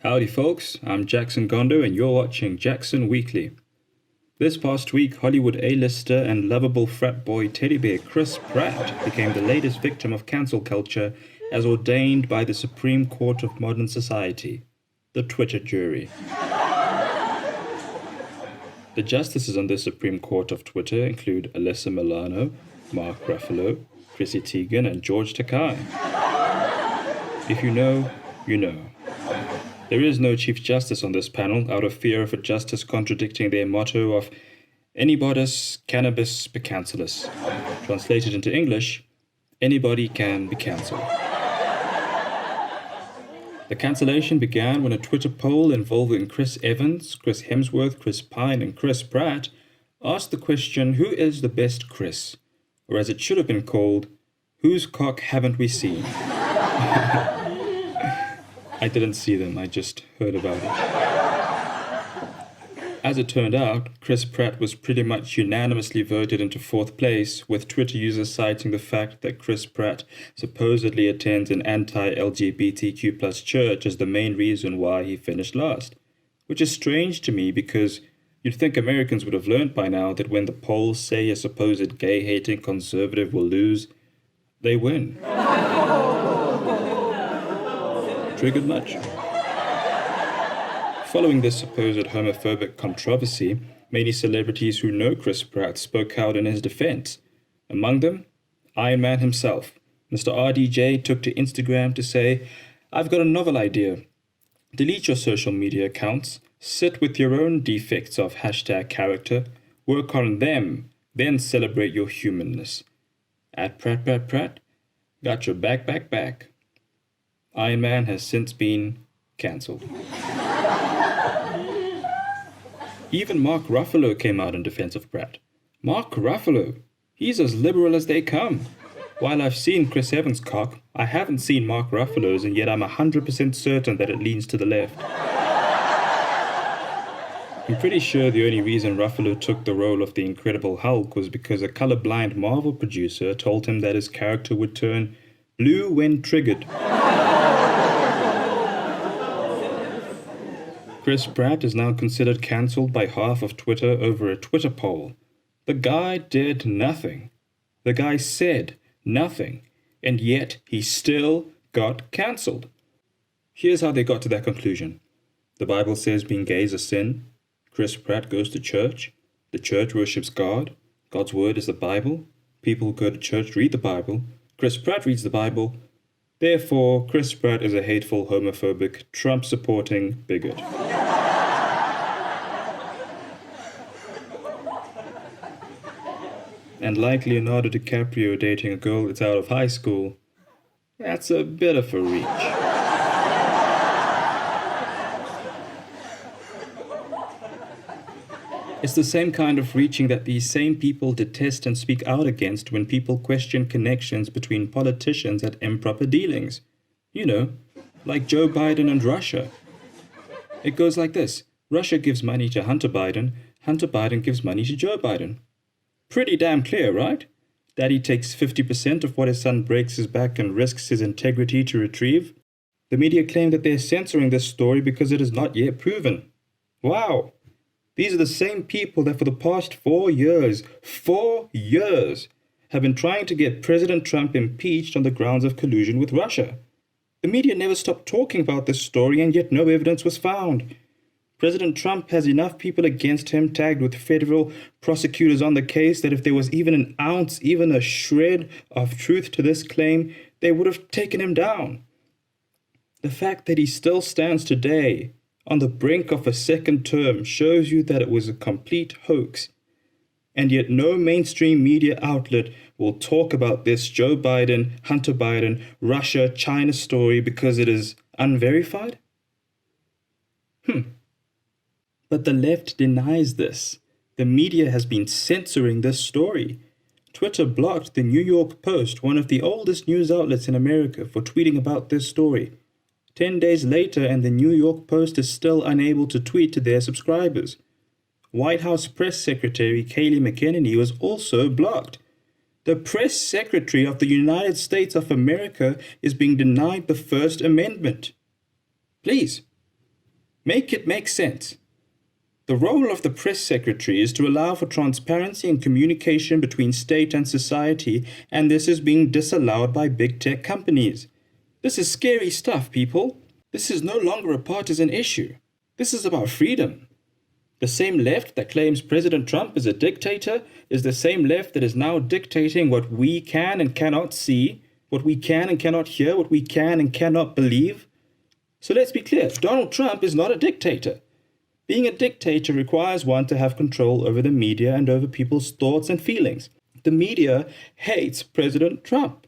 Howdy folks, I'm Jackson Gondo and you're watching Jackson Weekly. This past week, Hollywood A-lister and lovable frat boy teddy bear Chris Pratt became the latest victim of cancel culture as ordained by the Supreme Court of Modern Society, the Twitter jury. The justices on the Supreme Court of Twitter include Alyssa Milano, Mark Ruffalo, Chrissy Teigen, and George Takei. If you know, you know. There is no Chief Justice on this panel out of fear of a justice contradicting their motto of Anybodus cannabis be cancellus. Translated into English, anybody can be cancelled. The cancellation began when a Twitter poll involving Chris Evans, Chris Hemsworth, Chris Pine, and Chris Pratt asked the question, who is the best Chris? Or as it should have been called, whose cock haven't we seen? I didn't see them, I just heard about it. As it turned out, Chris Pratt was pretty much unanimously voted into fourth place, with Twitter users citing the fact that Chris Pratt supposedly attends an anti-LGBTQ+ church as the main reason why he finished last. Which is strange to me because you'd think Americans would have learned by now that when the polls say a supposed gay-hating conservative will lose, they win. Triggered much? Following this supposed homophobic controversy, many celebrities who know Chris Pratt spoke out in his defense. Among them, Iron Man himself. Mr. RDJ took to Instagram to say, I've got a novel idea. Delete your social media accounts, sit with your own defects of #character, work on them, then celebrate your humanness. At Pratt, got your back. Iron Man has since been cancelled. Even Mark Ruffalo came out in defense of Pratt. Mark Ruffalo, he's as liberal as they come. While I've seen Chris Evans' cock, I haven't seen Mark Ruffalo's, and yet I'm 100% certain that it leans to the left. I'm pretty sure the only reason Ruffalo took the role of the Incredible Hulk was because a colorblind Marvel producer told him that his character would turn blue when triggered. Chris Pratt is now considered cancelled by half of Twitter over a Twitter poll. The guy did nothing. The guy said nothing. And yet he still got cancelled. Here's how they got to that conclusion. The Bible says being gay is a sin. Chris Pratt goes to church. The church worships God. God's word is the Bible. People who go to church read the Bible. Chris Pratt reads the Bible. Therefore, Chris Pratt is a hateful, homophobic, Trump-supporting bigot. And like Leonardo DiCaprio dating a girl that's out of high school, that's a bit of a reach. It's the same kind of reaching that these same people detest and speak out against when people question connections between politicians at improper dealings. You know, like Joe Biden and Russia. It goes like this. Russia gives money to Hunter Biden gives money to Joe Biden. Pretty damn clear, right? Daddy takes 50% of what his son breaks his back and risks his integrity to retrieve. The media claim that they're censoring this story because it is not yet proven. Wow! These are the same people that for the past 4 years, have been trying to get President Trump impeached on the grounds of collusion with Russia. The media never stopped talking about this story, and yet no evidence was found. President Trump has enough people against him tagged with federal prosecutors on the case that if there was even an ounce, even a shred of truth to this claim, they would have taken him down. The fact that he still stands today on the brink of a second term shows you that it was a complete hoax. And yet no mainstream media outlet will talk about this Joe Biden, Hunter Biden, Russia, China story because it is unverified? But the left denies this. The media has been censoring this story. Twitter blocked the New York Post, one of the oldest news outlets in America, for tweeting about this story. 10 days later, and the New York Post is still unable to tweet to their subscribers. White House Press Secretary Kayleigh McEnany was also blocked. The Press Secretary of the United States of America is being denied the First Amendment. Please, Make it make sense. The role of the press secretary is to allow for transparency and communication between state and society, and this is being disallowed by big tech companies. This is scary stuff, people. This is no longer a partisan issue. This is about freedom. The same left that claims President Trump is a dictator is the same left that is now dictating what we can and cannot see, what we can and cannot hear, what we can and cannot believe. So let's be clear, Donald Trump is not a dictator. Being a dictator requires one to have control over the media and over people's thoughts and feelings. The media hates President Trump.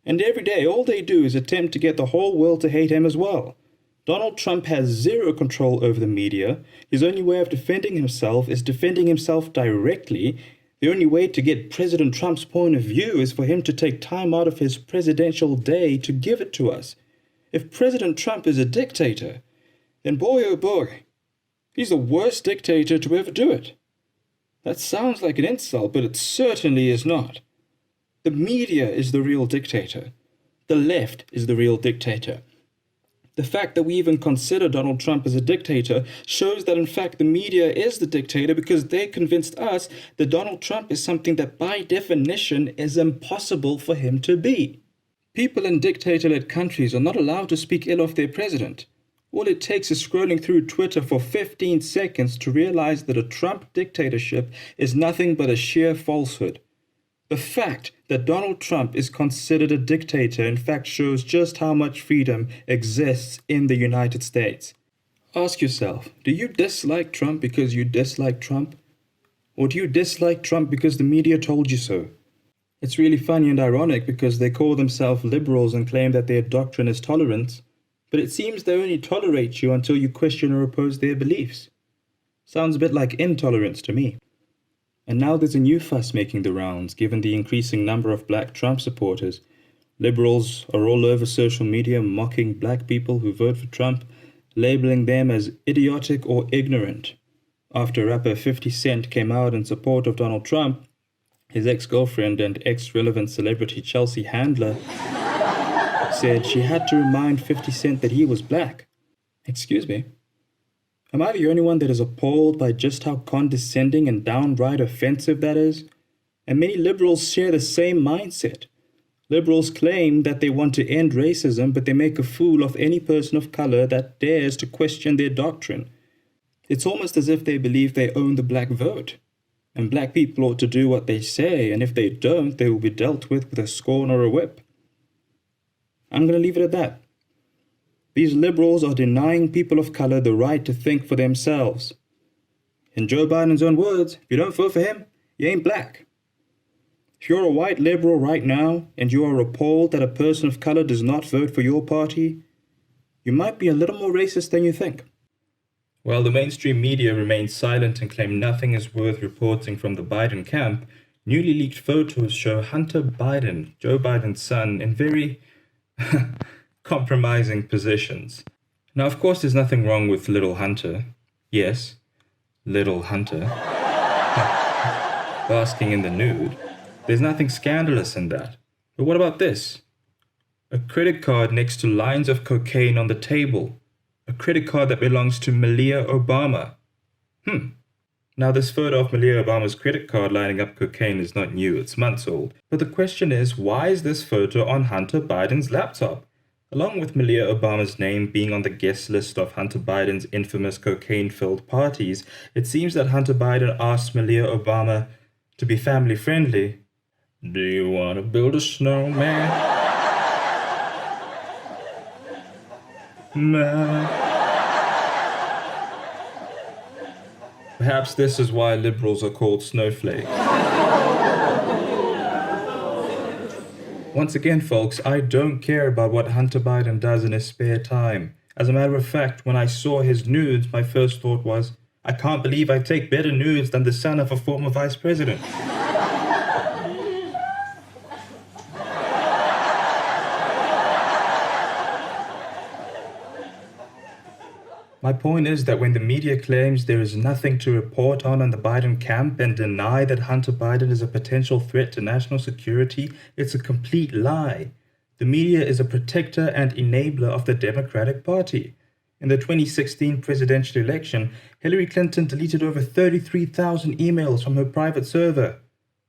And every day, all they do is attempt to get the whole world to hate him as well. Donald Trump has zero control over the media. His only way of defending himself is defending himself directly. The only way to get President Trump's point of view is for him to take time out of his presidential day to give it to us. If President Trump is a dictator, then boy oh boy, he's the worst dictator to ever do it. That sounds like an insult, but it certainly is not. The media is the real dictator. The left is the real dictator. The fact that we even consider Donald Trump as a dictator shows that in fact the media is the dictator because they convinced us that Donald Trump is something that by definition is impossible for him to be. People in dictator-led countries are not allowed to speak ill of their president. All it takes is scrolling through Twitter for 15 seconds to realize that a Trump dictatorship is nothing but a sheer falsehood. The fact that Donald Trump is considered a dictator in fact shows just how much freedom exists in the United States. Ask yourself, do you dislike Trump because you dislike Trump? Or do you dislike Trump because the media told you so? It's really funny and ironic because they call themselves liberals and claim that their doctrine is tolerance, but it seems they only tolerate you until you question or oppose their beliefs. Sounds a bit like intolerance to me. And now there's a new fuss making the rounds, given the increasing number of black Trump supporters. Liberals are all over social media mocking black people who vote for Trump, labeling them as idiotic or ignorant. After rapper 50 Cent came out in support of Donald Trump, his ex-girlfriend and ex-relevant celebrity Chelsea Handler said she had to remind 50 Cent that he was black. Excuse me? Am I the only one that is appalled by just how condescending and downright offensive that is? And many liberals share the same mindset. Liberals claim that they want to end racism, but they make a fool of any person of color that dares to question their doctrine. It's almost as if they believe they own the black vote. And black people ought to do what they say, and if they don't, they will be dealt with a scorn or a whip. I'm going to leave it at that. These liberals are denying people of color the right to think for themselves. In Joe Biden's own words, if you don't vote for him, you ain't black. If you're a white liberal right now and you are appalled that a person of color does not vote for your party, you might be a little more racist than you think. While the mainstream media remains silent and claim nothing is worth reporting from the Biden camp, newly leaked photos show Hunter Biden, Joe Biden's son, in very compromising positions. Now, of course, there's nothing wrong with little Hunter. Yes, little Hunter. Basking in the nude. There's nothing scandalous in that. But what about this? A credit card next to lines of cocaine on the table. A credit card that belongs to Malia Obama. Now, this photo of Malia Obama's credit card lining up cocaine is not new, it's months old. But the question is, why is this photo on Hunter Biden's laptop? Along with Malia Obama's name being on the guest list of Hunter Biden's infamous cocaine-filled parties, it seems that Hunter Biden asked Malia Obama to be family-friendly. Do you want to build a snowman? Nah. Perhaps this is why liberals are called snowflakes. Once again, folks, I don't care about what Hunter Biden does in his spare time. As a matter of fact, when I saw his nudes, my first thought was, I can't believe I take better nudes than the son of a former vice president. My point is that when the media claims there is nothing to report on the Biden camp and deny that Hunter Biden is a potential threat to national security, it's a complete lie. The media is a protector and enabler of the Democratic Party. In the 2016 presidential election, Hillary Clinton deleted over 33,000 emails from her private server.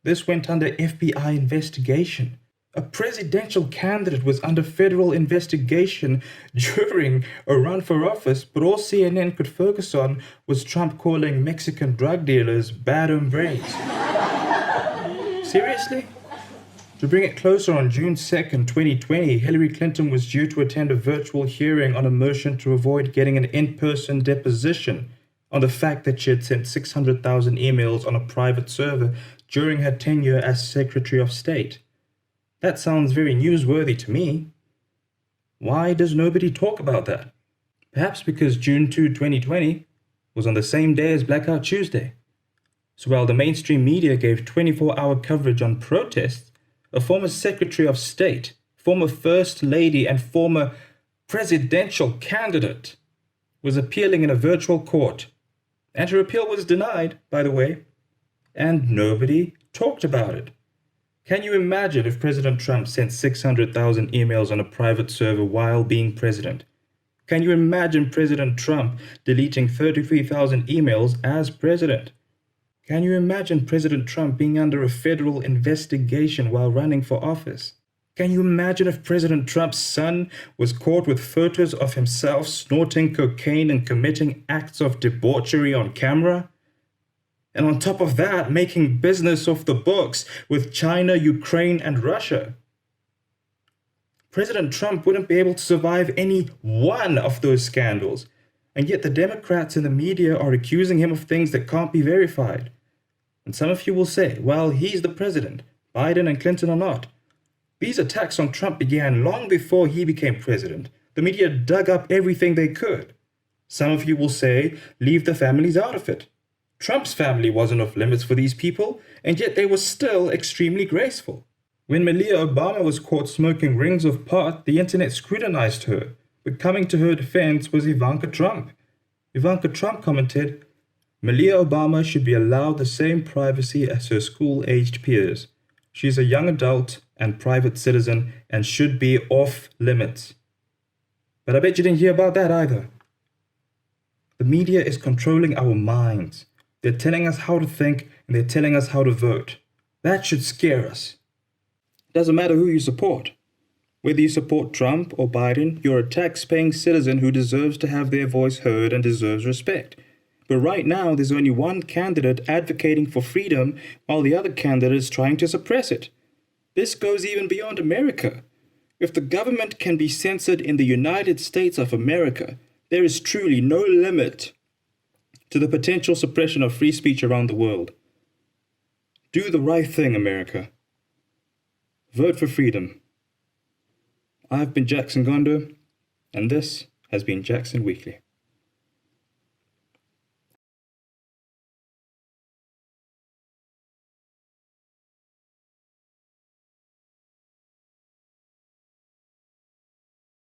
This went under FBI investigation. A presidential candidate was under federal investigation during a run for office, but all CNN could focus on was Trump calling Mexican drug dealers bad hombres. Seriously? To bring it closer, on June 2nd, 2020, Hillary Clinton was due to attend a virtual hearing on a motion to avoid getting an in-person deposition on the fact that she had sent 600,000 emails on a private server during her tenure as Secretary of State. That sounds very newsworthy to me. Why does nobody talk about that? Perhaps because June 2, 2020 was on the same day as Blackout Tuesday. So while the mainstream media gave 24-hour coverage on protests, a former Secretary of State, former First Lady, and former presidential candidate was appealing in a virtual court. And her appeal was denied, by the way, and nobody talked about it. Can you imagine if President Trump sent 600,000 emails on a private server while being president? Can you imagine President Trump deleting 33,000 emails as president? Can you imagine President Trump being under a federal investigation while running for office? Can you imagine if President Trump's son was caught with photos of himself snorting cocaine and committing acts of debauchery on camera? And on top of that, making business off the books with China, Ukraine, and Russia. President Trump wouldn't be able to survive any one of those scandals. And yet the Democrats and the media are accusing him of things that can't be verified. And some of you will say, well, he's the president. Biden and Clinton are not. These attacks on Trump began long before he became president. The media dug up everything they could. Some of you will say, leave the families out of it. Trump's family wasn't off limits for these people, and yet they were still extremely graceful. When Malia Obama was caught smoking rings of pot, the internet scrutinized her, but coming to her defense was Ivanka Trump. Ivanka Trump commented, Malia Obama should be allowed the same privacy as her school-aged peers. She's a young adult and private citizen and should be off limits. But I bet you didn't hear about that either. The media is controlling our minds. They're telling us how to think, and they're telling us how to vote. That should scare us. It doesn't matter who you support. Whether you support Trump or Biden, you're a tax-paying citizen who deserves to have their voice heard and deserves respect. But right now, there's only one candidate advocating for freedom, while the other candidate is trying to suppress it. This goes even beyond America. If the government can be censored in the United States of America, there is truly no limit to the potential suppression of free speech around the world. Do the right thing, America. Vote for freedom. I've been Jackson Gondo, and this has been Jackson Weekly.